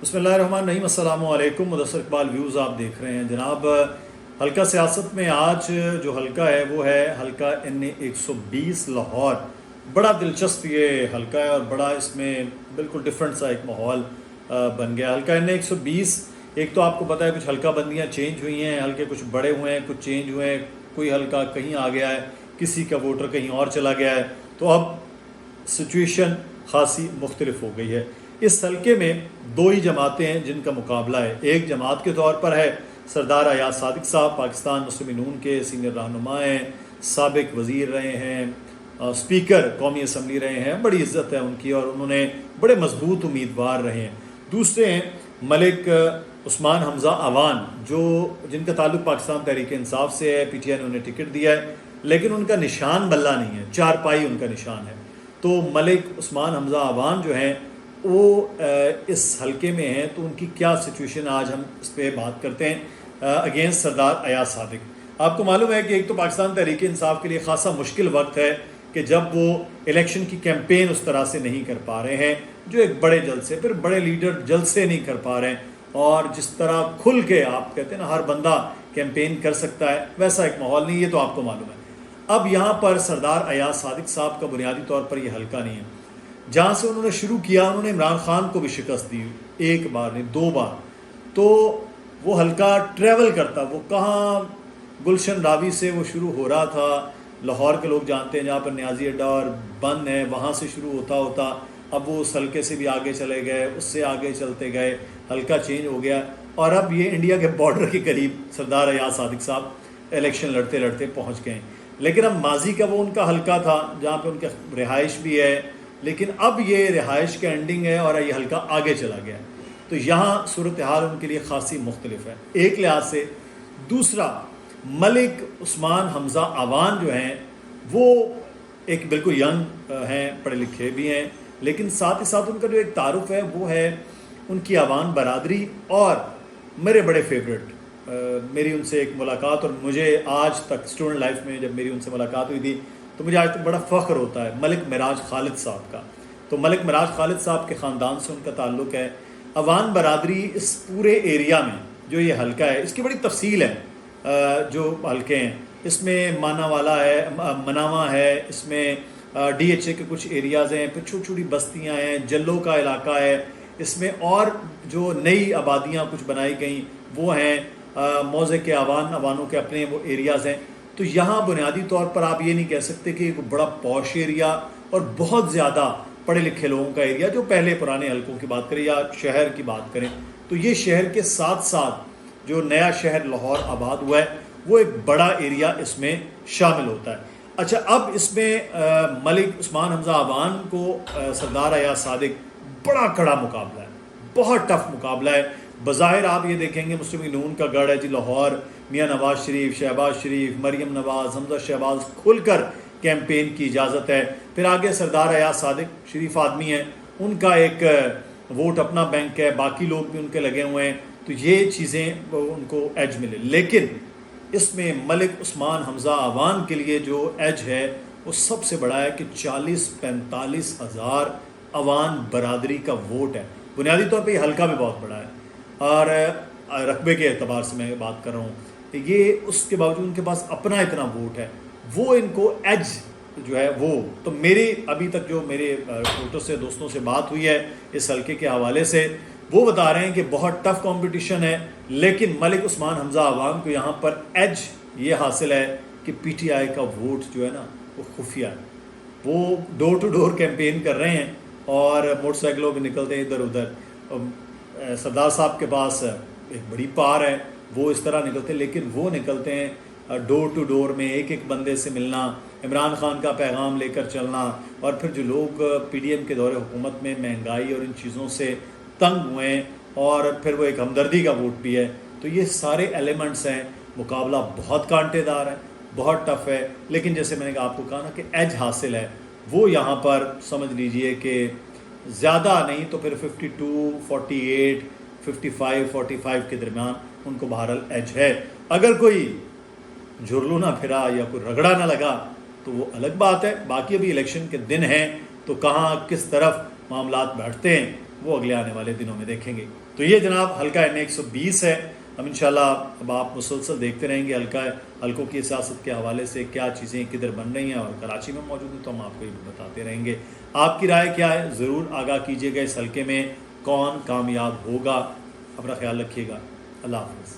بسم اللہ الرحمن الرحیم۔ السلام علیکم۔ مدثر اقبال ویوز آپ دیکھ رہے ہیں جناب۔ حلقہ سیاست میں آج جو حلقہ ہے وہ ہے حلقہ NA120 لاہور۔ بڑا دلچسپ یہ حلقہ ہے اور بڑا اس میں بالکل ڈیفرنٹ سا ایک ماحول بن گیا۔ حلقہ NA120 ایک تو آپ کو پتہ ہے کچھ حلقہ بندیاں چینج ہوئی ہیں، حلقے کچھ بڑے ہوئے ہیں، کچھ چینج ہوئے ہیں، کوئی حلقہ کہیں آ گیا ہے، کسی کا ووٹر کہیں اور چلا گیا ہے، تو اب سچویشن خاصی مختلف ہو گئی ہے۔ اس حلقے میں دو ہی جماعتیں ہیں جن کا مقابلہ ہے۔ ایک جماعت کے طور پر ہے سردار ایاز صادق صاحب، پاکستان مسلم نون کے سینئر رہنما ہیں، سابق وزیر رہے ہیں، اسپیکر قومی اسمبلی رہے ہیں، بڑی عزت ہے ان کی اور انہوں نے بڑے مضبوط امیدوار رہے ہیں۔ دوسرے ہیں ملک عثمان حمزہ اعوان، جن کا تعلق پاکستان تحریک انصاف سے ہے، PTI نے انہیں ٹکٹ دیا ہے، لیکن ان کا نشان بلہ نہیں ہے، چارپائی ان کا نشان ہے۔ تو ملک عثمان حمزہ اعوان جو ہیں وہ اس حلقے میں ہیں، تو ان کی کیا سچویشن آج ہم اس پہ بات کرتے ہیں اگینسٹ سردار ایاز صادق۔ آپ کو معلوم ہے کہ ایک تو پاکستان تحریک انصاف کے لیے خاصا مشکل وقت ہے کہ جب وہ الیکشن کی کیمپین اس طرح سے نہیں کر پا رہے ہیں جو ایک بڑے جلسے، پھر بڑے لیڈر جلسے نہیں کر پا رہے ہیں، اور جس طرح کھل کے آپ کہتے ہیں نا ہر بندہ کیمپین کر سکتا ہے، ویسا ایک ماحول نہیں، یہ تو آپ کو معلوم ہے۔ اب یہاں پر سردار ایاز صادق صاحب کا بنیادی طور پر یہ حلقہ نہیں ہے۔ جہاں سے انہوں نے شروع کیا، انہوں نے عمران خان کو بھی شکست دی، ایک بار نہیں 2 بار، تو وہ حلقہ ٹریول کرتا، وہ کہاں گلشن راوی سے وہ شروع ہو رہا تھا، لاہور کے لوگ جانتے ہیں جہاں پر نیازی اڈا اور بن ہے، وہاں سے شروع ہوتا اب وہ اس حلقے سے بھی آگے چلے گئے، اس سے آگے چلتے گئے، حلقہ چینج ہو گیا، اور اب یہ انڈیا کے بارڈر کے قریب سردار ایاز صادق صاحب الیکشن لڑتے لڑتے پہنچ گئے۔ لیکن اب ماضی کا وہ ان کا حلقہ تھا جہاں پہ ان کا رہائش بھی ہے، لیکن اب یہ رہائش کا اینڈنگ ہے اور یہ حلقہ آگے چلا گیا، تو یہاں صورتحال ان کے لیے خاصی مختلف ہے ایک لحاظ سے۔ دوسرا، ملک عثمان حمزہ اعوان جو ہیں وہ ایک بالکل ینگ ہیں، پڑھے لکھے بھی ہیں، لیکن ساتھ ہی ساتھ ان کا جو ایک تعارف ہے وہ ہے ان کی اعوان برادری، اور میرے بڑے فیوریٹ، میری ان سے ایک ملاقات، اور مجھے آج تک اسٹوڈنٹ لائف میں جب میری ان سے ملاقات ہوئی تھی تو مجھے آج تک بڑا فخر ہوتا ہے ملک معراج خالد صاحب کا۔ تو ملک معراج خالد صاحب کے خاندان سے ان کا تعلق ہے۔ اعوان برادری اس پورے ایریا میں جو یہ حلقہ ہے، اس کی بڑی تفصیل ہے، جو حلقے ہیں اس میں مانا والا ہے، مناوا ہے، اس میں DHA کے کچھ ایریاز ہیں، پھر چھوٹی چھوٹی بستیاں ہیں، جلوں کا علاقہ ہے، اس میں اور جو نئی آبادیاں کچھ بنائی گئیں وہ ہیں، موضع کے عوانوں کے اپنے وہ ایریاز ہیں۔ تو یہاں بنیادی طور پر آپ یہ نہیں کہہ سکتے کہ ایک بڑا پوش ایریا اور بہت زیادہ پڑھے لکھے لوگوں کا ایریا، جو پہلے پرانے حلقوں کی بات کریں یا شہر کی بات کریں، تو یہ شہر کے ساتھ ساتھ جو نیا شہر لاہور آباد ہوا ہے وہ ایک بڑا ایریا اس میں شامل ہوتا ہے۔ اچھا، اب اس میں ملک عثمان حمزہ اعوان کو سردار ایاز صادق بڑا کڑا مقابلہ ہے، بہت ٹف مقابلہ ہے۔ بظاہر آپ یہ دیکھیں گے مسلم نون کا گڑھ ہے جی لاہور، میاں نواز شریف، شہباز شریف، مریم نواز، حمزہ شہباز، کھل کر کیمپین کی اجازت ہے۔ پھر آگے سردار ایاز صادق شریف آدمی ہیں، ان کا ایک ووٹ اپنا بینک ہے، باقی لوگ بھی ان کے لگے ہوئے ہیں، تو یہ چیزیں ان کو ایج ملے۔ لیکن اس میں ملک عثمان حمزہ اعوان کے لیے جو ایج ہے وہ سب سے بڑا ہے کہ 40-45 ہزار اعوان برادری کا ووٹ ہے۔ بنیادی طور پہ یہ حلقہ بھی بہت بڑا ہے، اور رقبے کے اعتبار سے میں بات کر رہا ہوں، یہ اس کے باوجود ان کے پاس اپنا اتنا ووٹ ہے، وہ ان کو ایج جو ہے وہ تو میری ابھی تک جو میرے ووٹر سے دوستوں سے بات ہوئی ہے اس حلقے کے حوالے سے، وہ بتا رہے ہیں کہ بہت ٹف کمپٹیشن ہے، لیکن ملک عثمان حمزہ اعوان کو یہاں پر ایج یہ حاصل ہے کہ PTI کا ووٹ جو ہے نا وہ خفیہ ہے، وہ ڈور ٹو ڈور کیمپین کر رہے ہیں اور موٹر سائیکلوں پہ نکلتے ہیں ادھر ادھر۔ سردار صاحب کے پاس ایک بڑی پار ہے، وہ اس طرح نکلتے ہیں، لیکن وہ نکلتے ہیں ڈور ٹو ڈور میں، ایک ایک بندے سے ملنا، عمران خان کا پیغام لے کر چلنا، اور پھر جو لوگ PDM کے دور حکومت میں مہنگائی اور ان چیزوں سے تنگ ہوئے ہیں، اور پھر وہ ایک ہمدردی کا ووٹ بھی ہے، تو یہ سارے ایلیمنٹس ہیں۔ مقابلہ بہت کانٹے دار ہے، بہت ٹف ہے، لیکن جیسے میں نے آپ کو کہا نا کہ ایج حاصل ہے، وہ یہاں پر سمجھ لیجئے کہ زیادہ نہیں تو پھر 52, 48, 55, 45 کے درمیان ان کو بہرحال ایج ہے۔ اگر کوئی جھرلو نہ پھرا یا کوئی رگڑا نہ لگا تو وہ الگ بات ہے، باقی ابھی الیکشن کے دن ہیں، تو کہاں کس طرف معاملات بیٹھتے ہیں وہ اگلے آنے والے دنوں میں دیکھیں گے۔ تو یہ جناب حلقہ N120 ہے. ہم انشاءاللہ اب آپ مسلسل دیکھتے رہیں گے حلقوں کی سیاست کے حوالے سے کیا چیزیں کدھر بن رہی ہیں، اور کراچی میں موجود ہیں تو ہم آپ کو یہ بتاتے رہیں گے. آپ کی رائے کیا ہے ضرور آگاہ کیجیے گا. اس حلقے میں کون کامیاب ہوگا؟ اپنا خیال رکھیے گا. اللہ حافظ.